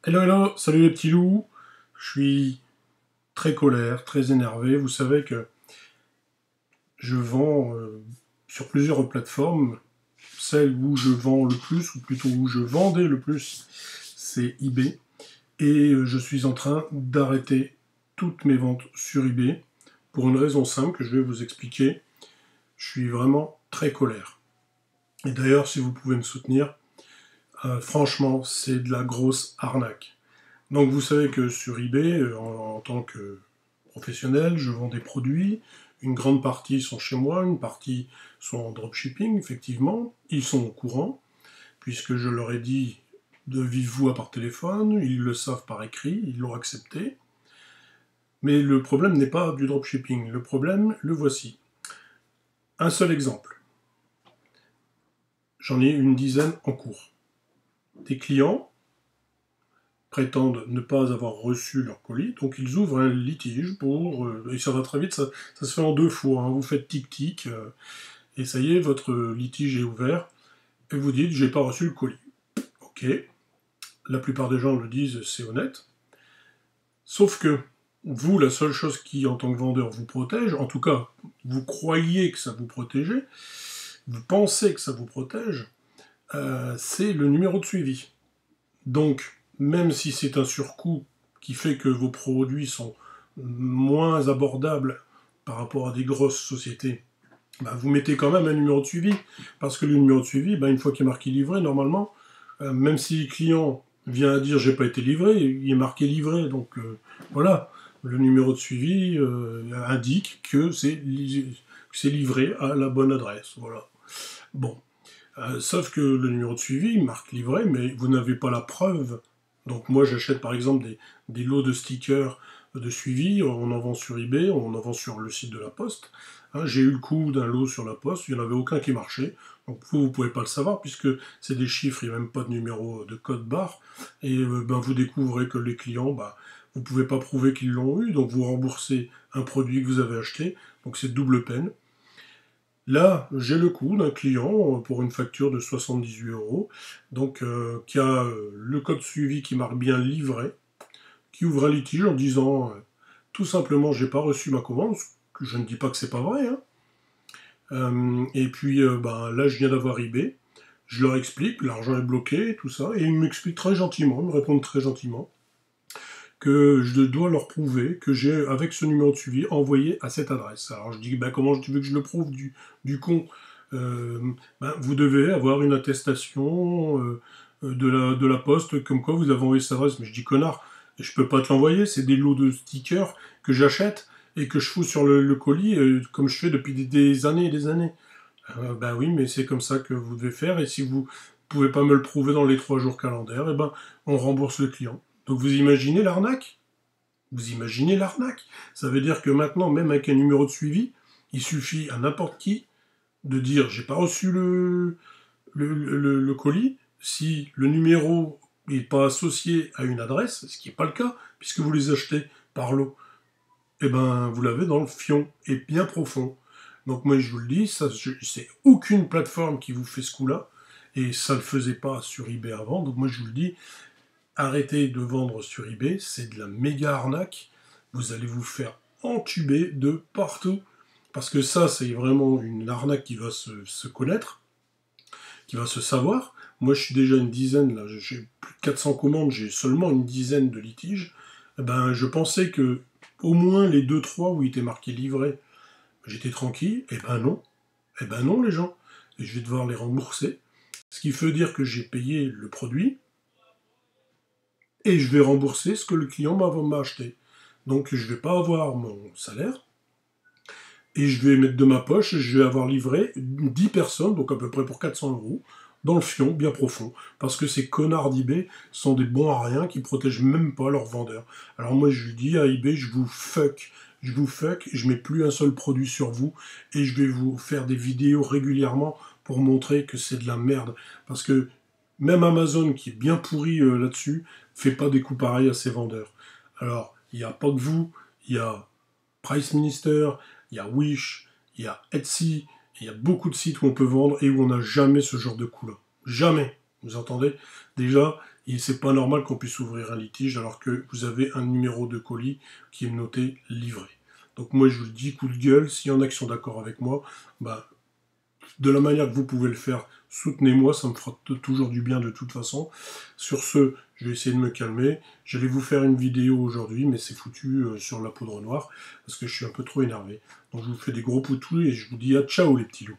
Hello, hello, salut les petits loups. Je suis très colère, très énervé. Vous savez que je vends sur plusieurs plateformes. Celle où je vends le plus, ou plutôt où je vendais le plus, c'est eBay. Et je suis en train d'arrêter toutes mes ventes sur eBay pour une raison simple que je vais vous expliquer. Je suis vraiment très colère. Et d'ailleurs, si vous pouvez me soutenir, franchement, c'est de la grosse arnaque. Donc vous savez que sur eBay, en tant que professionnel, je vends des produits, une grande partie sont chez moi, une partie sont en dropshipping, effectivement, ils sont au courant, puisque je leur ai dit de vive voix par téléphone, ils le savent par écrit, ils l'ont accepté. Mais le problème n'est pas du dropshipping, le problème, le voici. Un seul exemple. J'en ai une dizaine en cours. Des clients prétendent ne pas avoir reçu leur colis, donc ils ouvrent un litige pour... et ça va très vite, ça se fait en deux fois, hein. Vous faites tic-tic, et ça y est, votre litige est ouvert, et vous dites j'ai pas reçu le colis. Ok, la plupart des gens le disent, c'est honnête, sauf que vous, la seule chose qui, en tant que vendeur, vous protège, en tout cas, vous croyez que ça vous protégeait, vous pensez que ça vous protège, c'est le numéro de suivi. Donc, même si c'est un surcoût qui fait que vos produits sont moins abordables par rapport à des grosses sociétés, bah, vous mettez quand même un numéro de suivi. Parce que le numéro de suivi, bah, une fois qu'il est marqué livré, normalement, même si le client vient à dire j'ai pas été livré, il est marqué livré. Donc voilà, le numéro de suivi indique que c'est livré à la bonne adresse. Voilà. Bon. Sauf que le numéro de suivi marque livré, mais vous n'avez pas la preuve. Donc moi j'achète par exemple des lots de stickers de suivi, on en vend sur eBay, on en vend sur le site de la Poste. Hein, j'ai eu le coup d'un lot sur la Poste, il n'y en avait aucun qui marchait. Donc vous ne pouvez pas le savoir puisque c'est des chiffres, il n'y a même pas de numéro de code barre. Et ben, vous découvrez que les clients, bah, vous ne pouvez pas prouver qu'ils l'ont eu, donc vous remboursez un produit que vous avez acheté, donc c'est double peine. Là, j'ai le coût d'un client pour une facture de 78 euros, donc qui a le code suivi qui marque bien livré, qui ouvre un litige en disant tout simplement j'ai pas reçu ma commande, ce que je ne dis pas que c'est pas vrai, hein. Et puis ben, là je viens d'avoir eBay, je leur explique, l'argent est bloqué, tout ça, et ils m'expliquent très gentiment, ils me répondent très gentiment, que je dois leur prouver que j'ai, avec ce numéro de suivi, envoyé à cette adresse. Alors je dis, bah, comment tu veux que je le prouve du con? Euh, ben, vous devez avoir une attestation de la poste comme quoi vous avez envoyé cette adresse. Mais je dis, connard, je peux pas te l'envoyer, c'est des lots de stickers que j'achète et que je fous sur le colis, comme je fais depuis des années et des années. Ben oui, mais c'est comme ça que vous devez faire, et si vous pouvez pas me le prouver dans les 3 jours calendaires, et ben on rembourse le client. Donc vous imaginez l'arnaque? Vous imaginez l'arnaque? Ça veut dire que maintenant, même avec un numéro de suivi, il suffit à n'importe qui de dire j'ai pas reçu le colis. Si le numéro n'est pas associé à une adresse, ce qui n'est pas le cas, puisque vous les achetez par lot, eh ben vous l'avez dans le fion, et bien profond. Donc moi je vous le dis, c'est aucune plateforme qui vous fait ce coup-là, et ça ne le faisait pas sur eBay avant, donc moi je vous le dis, arrêtez de vendre sur eBay, c'est de la méga arnaque. Vous allez vous faire entuber de partout. Parce que ça, c'est vraiment une arnaque qui va se connaître, qui va se savoir. Moi, je suis déjà une dizaine, là, j'ai plus de 400 commandes, j'ai seulement une dizaine de litiges. Eh ben, je pensais que au moins les deux trois où il était marqué livré, j'étais tranquille. Eh ben non. Eh ben non, les gens. Et je vais devoir les rembourser. Ce qui veut dire que j'ai payé le produit, et je vais rembourser ce que le client m'a acheté. Donc je ne vais pas avoir mon salaire, et je vais mettre de ma poche, et je vais avoir livré 10 personnes, donc à peu près pour 400 euros, dans le fion, bien profond, parce que ces connards d'eBay sont des bons à rien qui protègent même pas leurs vendeurs. Alors moi je lui dis à eBay, je vous fuck, je mets plus un seul produit sur vous, et je vais vous faire des vidéos régulièrement pour montrer que c'est de la merde, parce que même Amazon, qui est bien pourri là-dessus, fait pas des coups pareils à ses vendeurs. Alors, il n'y a pas que vous, il y a Price Minister, il y a Wish, il y a Etsy, il y a beaucoup de sites où on peut vendre et où on n'a jamais ce genre de coup-là. Jamais. Vous entendez? Déjà, Et c'est pas normal qu'on puisse ouvrir un litige alors que vous avez un numéro de colis qui est noté livré. Donc moi je vous le dis, coup de gueule, s'il y en a qui sont d'accord avec moi, bah, de la manière que vous pouvez le faire, soutenez-moi, ça me fera toujours du bien de toute façon. Sur ce, je vais essayer de me calmer. J'allais vous faire une vidéo aujourd'hui, mais c'est foutu sur la poudre noire, parce que je suis un peu trop énervé. Donc je vous fais des gros poutous et je vous dis à ciao les petits loups.